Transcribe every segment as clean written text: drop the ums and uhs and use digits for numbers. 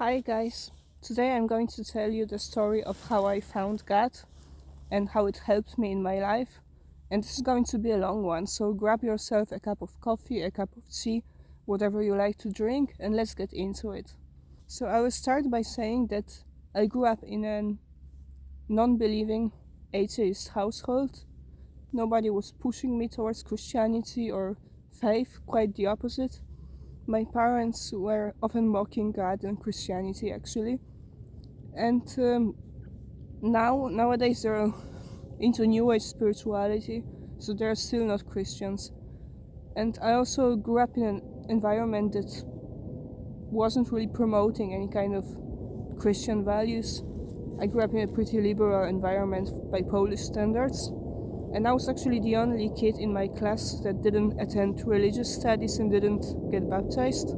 Hi guys, today I'm going to tell you the story of how I found God and how it helped me in my life. And this is going to be a long one, so grab yourself a cup of coffee, a cup of tea, whatever you like to drink, and let's get into it. So I will start by saying that I grew up in a non-believing atheist household. Nobody was pushing me towards Christianity or faith, quite the opposite. My parents were often mocking God and Christianity actually, and nowadays they're into New Age spirituality, so they're still not Christians. And I also grew up in an environment that wasn't really promoting any kind of Christian values. I grew up in a pretty liberal environment by Polish standards, and I was actually the only kid in my class that didn't attend religious studies and didn't get baptized.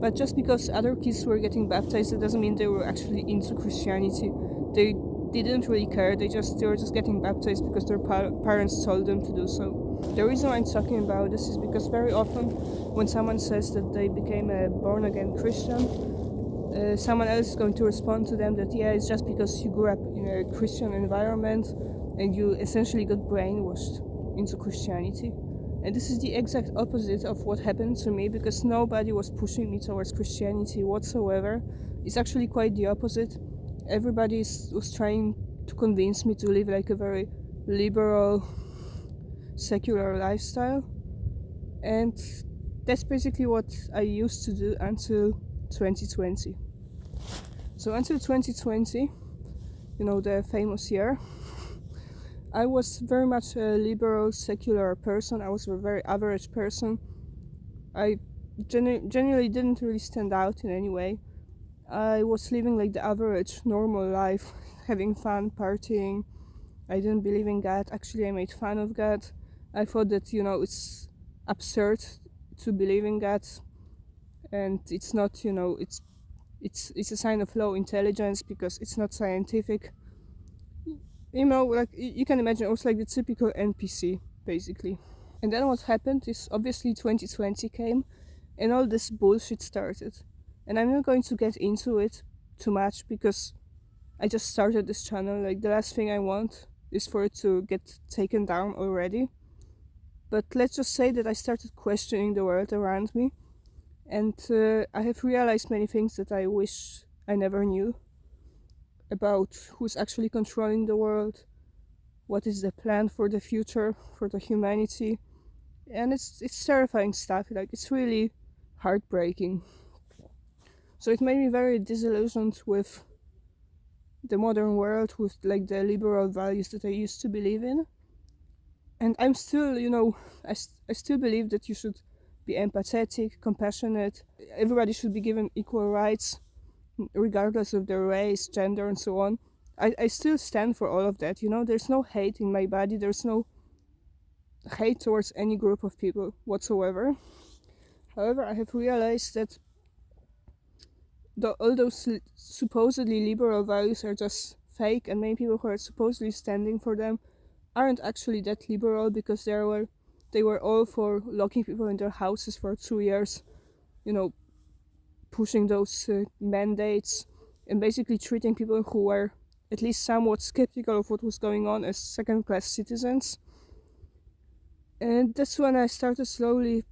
But just because other kids were getting baptized, that doesn't mean they were actually into Christianity. They didn't really care. They were just getting baptized because their parents told them to do so. The reason I'm talking about this is because very often, when someone says that they became a born-again Christian, someone else is going to respond to them that yeah, it's just because you grew up in a Christian environment and you essentially got brainwashed into Christianity. And this is the exact opposite of what happened to me, because nobody was pushing me towards Christianity whatsoever. It's actually quite the opposite. Everybody was trying to convince me to live like a very liberal, secular lifestyle. And that's basically what I used to do until 2020. So until 2020, the famous year, I was very much a liberal, secular person. I was a very average person. I genuinely didn't really stand out in any way. I was living like the average, normal life, having fun, partying. I didn't believe in God. Actually, I made fun of God. I thought that, it's absurd to believe in God, and it's not, it's a sign of low intelligence because it's not scientific. Like you can imagine, I was like the typical NPC, basically. And then what happened is obviously 2020 came and all this bullshit started. And I'm not going to get into it too much because I just started this channel. Like, the last thing I want is for it to get taken down already. But let's just say that I started questioning the world around me, and I have realized many things that I wish I never knew about who's actually controlling the world, what is the plan for the future, for the humanity. And it's terrifying stuff. Like, it's really heartbreaking. So it made me very disillusioned with the modern world, with like the liberal values that I used to believe in. And I'm still, I still believe that you should be empathetic, compassionate. Everybody should be given equal rights, regardless of their race, gender, and so on. I still stand for all of that. There's no hate in my body. There's no hate towards any group of people whatsoever. However, I have realized that all those supposedly liberal values are just fake, and many people who are supposedly standing for them aren't actually that liberal, because they were all for locking people in their houses for 2 years, pushing those mandates, and basically treating people who were at least somewhat skeptical of what was going on as second-class citizens. And that's when I started slowly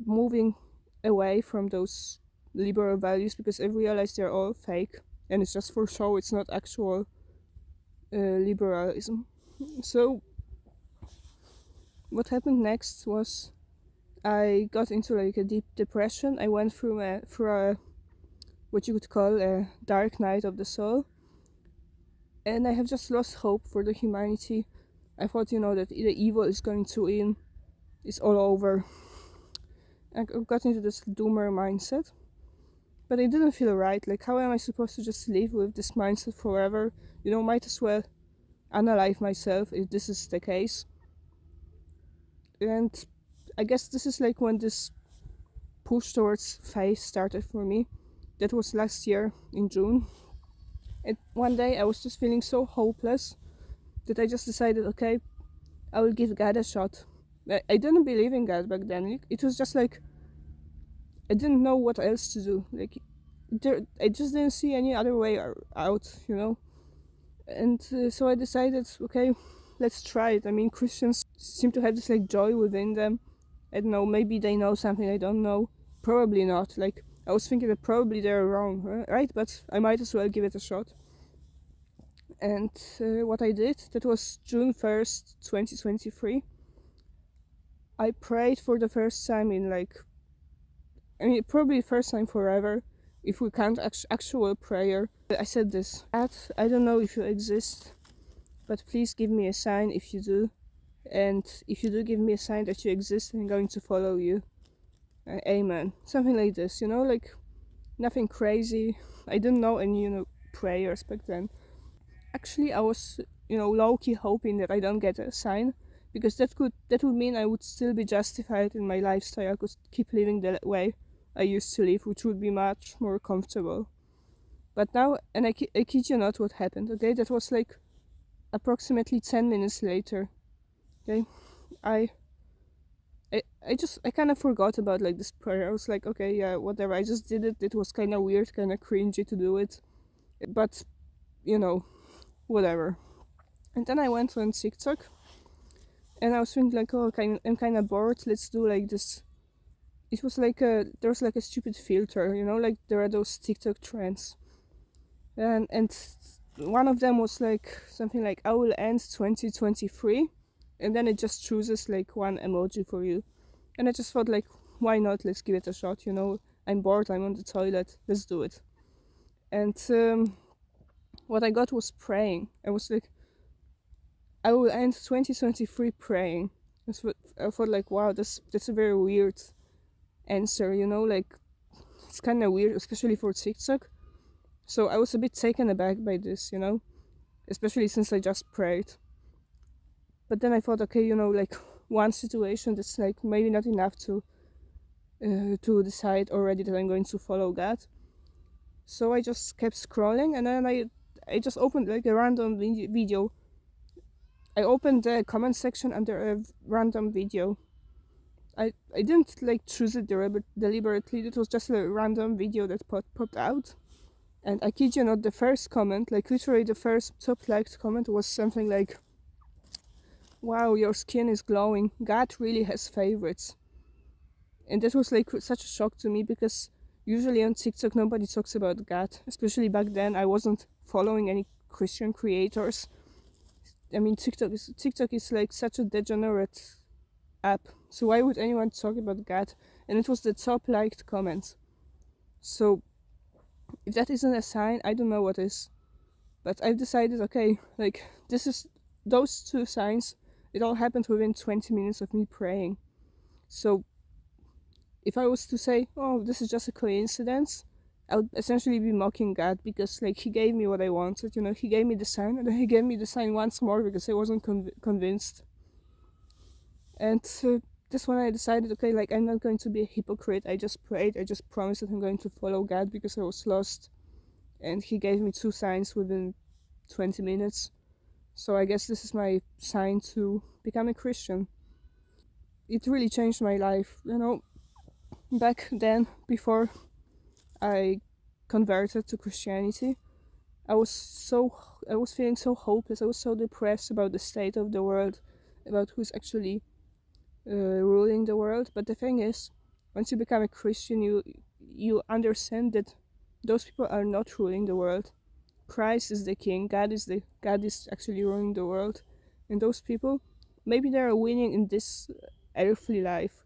moving away from those liberal values, because I realized they're all fake and it's just for show. It's not actual liberalism. So what happened next was I got into like a deep depression. I went through a what you could call a dark night of the soul, and I have just lost hope for the humanity. I thought, that the evil is going to win. It's all over. I got into this doomer mindset, but it didn't feel right. Like, how am I supposed to just live with this mindset forever? Might as well analyze myself if this is the case. And I guess this is like when this push towards faith started for me. That was last year in June. And one day I was just feeling so hopeless that I just decided, okay, I will give God a shot. I didn't believe in God back then. It was just like I didn't know what else to do. Like, I just didn't see any other way out, And so I decided, okay, let's try it. I mean, Christians seem to have this like joy within them. I don't know, maybe they know something I don't know. Probably not. Like, I was thinking that probably they're wrong, right? But I might as well give it a shot. And what I did, that was June 1st, 2023. I prayed for the first time in probably first time forever, if we count actual prayer. I said this: God, I don't know if you exist, but please give me a sign if you do. And if you do give me a sign that you exist, I'm going to follow you. Amen. Something like this, like nothing crazy. I didn't know any, prayers back then. Actually, I was, low-key hoping that I don't get a sign, because that would mean I would still be justified in my lifestyle. I could keep living the way I used to live, which would be much more comfortable. But now, and I kid you not what happened, okay? That was like approximately 10 minutes later, okay? I I kind of forgot about like this prayer. I was like, okay, yeah, whatever. I just did it. It was kind of weird, kind of cringy to do it, but you know, whatever. And then I went on TikTok, and I was thinking like, oh, I'm kind of bored. Let's do like this. It was like there was like a stupid filter, like there are those TikTok trends, and one of them was like something like I will end 2023, and then it just chooses like one emoji for you. And I just thought, like, why not? Let's give it a shot, I'm bored, I'm on the toilet, let's do it. And what I got was praying. I was like, I will end 2023 praying. I thought, like, wow, that's a very weird answer, like, it's kind of weird, especially for TikTok. So I was a bit taken aback by this, especially since I just prayed. But then I thought, okay, like, one situation that's like maybe not enough to decide already that I'm going to follow God. So I just kept scrolling, and then I just opened like a random video. I opened the comment section under a random video. I didn't like choose it deliberately. It was just a random video that popped out. And I kid you not, the first comment, like literally the first top liked comment, was something like, wow, your skin is glowing. God really has favorites. And that was like such a shock to me, because usually on TikTok nobody talks about God. Especially back then, I wasn't following any Christian creators. I mean, TikTok is like such a degenerate app. So why would anyone talk about God? And it was the top liked comments. So if that isn't a sign, I don't know what is. But I've decided, okay, like this is those two signs. It all happened within 20 minutes of me praying. So if I was to say, oh, this is just a coincidence, I would essentially be mocking God, because like he gave me what I wanted, he gave me the sign, and then he gave me the sign once more because I wasn't convinced. And that's when I decided, okay, like I'm not going to be a hypocrite. I just prayed, I just promised that I'm going to follow God because I was lost, and he gave me two signs within 20 minutes. So I guess this is my sign to become a Christian. It really changed my life, back then, before I converted to Christianity, I was feeling so hopeless. I was so depressed about the state of the world, about who's actually ruling the world. But the thing is, once you become a Christian, you understand that those people are not ruling the world. Christ is the king. God is actually ruling the world, and those people, maybe they are winning in this earthly life,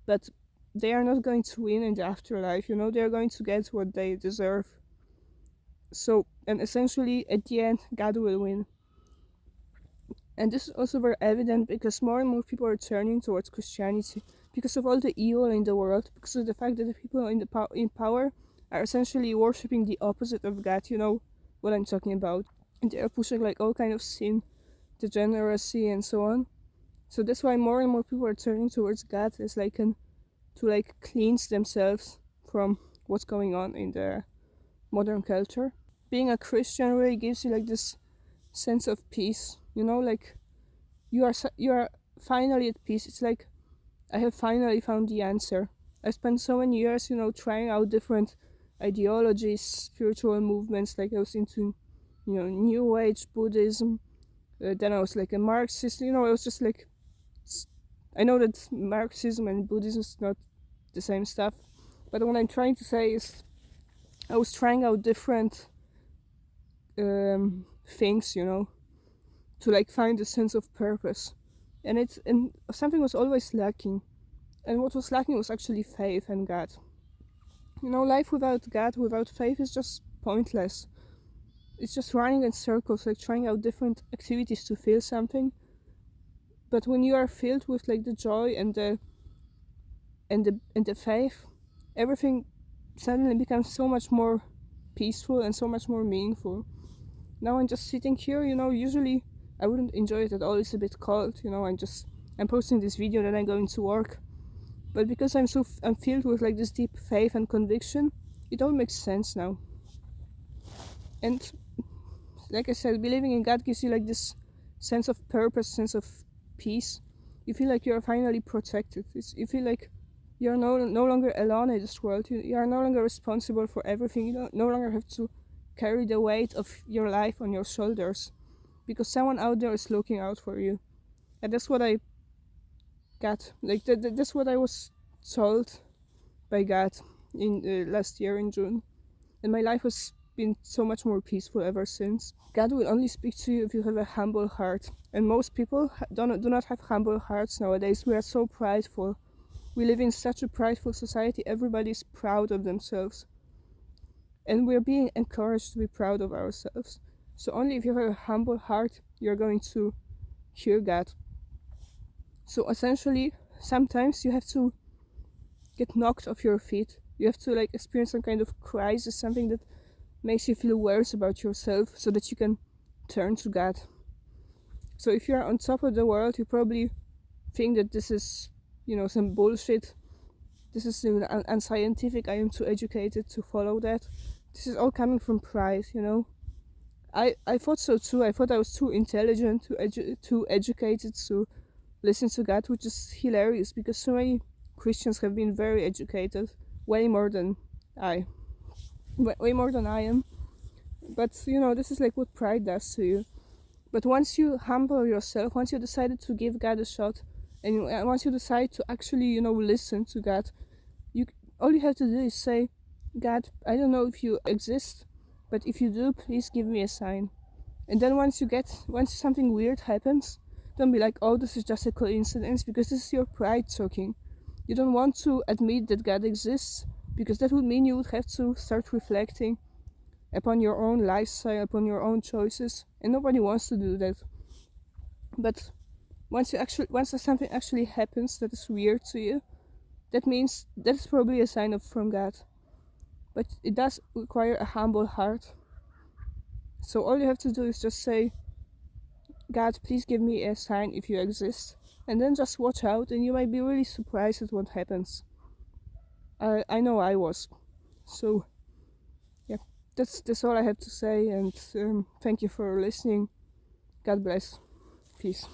but they are not going to win in the afterlife. They are going to get what they deserve. So, and essentially at the end, God will win. And this is also very evident because more and more people are turning towards Christianity because of all the evil in the world, because of the fact that the people in power are essentially worshipping the opposite of God. You know what I'm talking about. And they are pushing like all kind of sin, degeneracy, and so on. So that's why more and more people are turning towards God as to like cleanse themselves from what's going on in the modern culture. Being a Christian really gives you like this sense of peace. Like you are finally at peace. It's like I have finally found the answer. I spent so many years, trying out different ideologies, spiritual movements. Like I was into, New Age Buddhism. Then I was like a Marxist. I was just like, I know that Marxism and Buddhism is not the same stuff, but what I'm trying to say is I was trying out different things, to like find a sense of purpose, and something was always lacking, and what was lacking was actually faith and God. Life without God, without faith, is just pointless. It's just running in circles, like trying out different activities to feel something. But when you are filled with like the joy and the faith, everything suddenly becomes so much more peaceful and so much more meaningful. Now I'm just sitting here, usually I wouldn't enjoy it at all. It's a bit cold, I'm posting this video, then I'm going to work. But because I'm filled with like this deep faith and conviction, it all makes sense now. And like I said, believing in God gives you like this sense of purpose, sense of peace. You feel like you're finally protected. You feel like you're no longer alone in this world. You are no longer responsible for everything. You no longer have to carry the weight of your life on your shoulders, because someone out there is looking out for you. And that's what I got. Like that's what I was told by God in last year in June, and my life has been so much more peaceful ever since. God will only speak to you if you have a humble heart, and most people do not have humble hearts nowadays. We are so prideful. We live in such a prideful society. Everybody is proud of themselves, and we're being encouraged to be proud of ourselves. So only if you have a humble heart, you're going to hear God. So essentially, sometimes you have to get knocked off your feet. You have to like experience some kind of crisis, something that makes you feel worse about yourself, so that you can turn to God. So if you're on top of the world, you probably think that this is, some bullshit. This is unscientific. I am too educated to follow that. This is all coming from pride. I thought so too. I thought I was too intelligent, too educated to listen to God, which is hilarious because so many Christians have been very educated, way more than I, way more than I am. But this is like what pride does to you. But once you humble yourself, once you decided to give God a shot, and once you decide to actually listen to God, you all you have to do is say, God, I don't know if you exist, but if you do, please give me a sign. And then once something weird happens, don't be like, oh, this is just a coincidence, because this is your pride talking. You don't want to admit that God exists, because that would mean you would have to start reflecting upon your own lifestyle, upon your own choices, and nobody wants to do that. But once something actually happens that is weird to you, that means that's probably a sign from God. But it does require a humble heart. So all you have to do is just say, God, please give me a sign if you exist, and then just watch out, and you might be really surprised at what happens. I know I was. So yeah, that's all I have to say, and thank you for listening. God bless. Peace.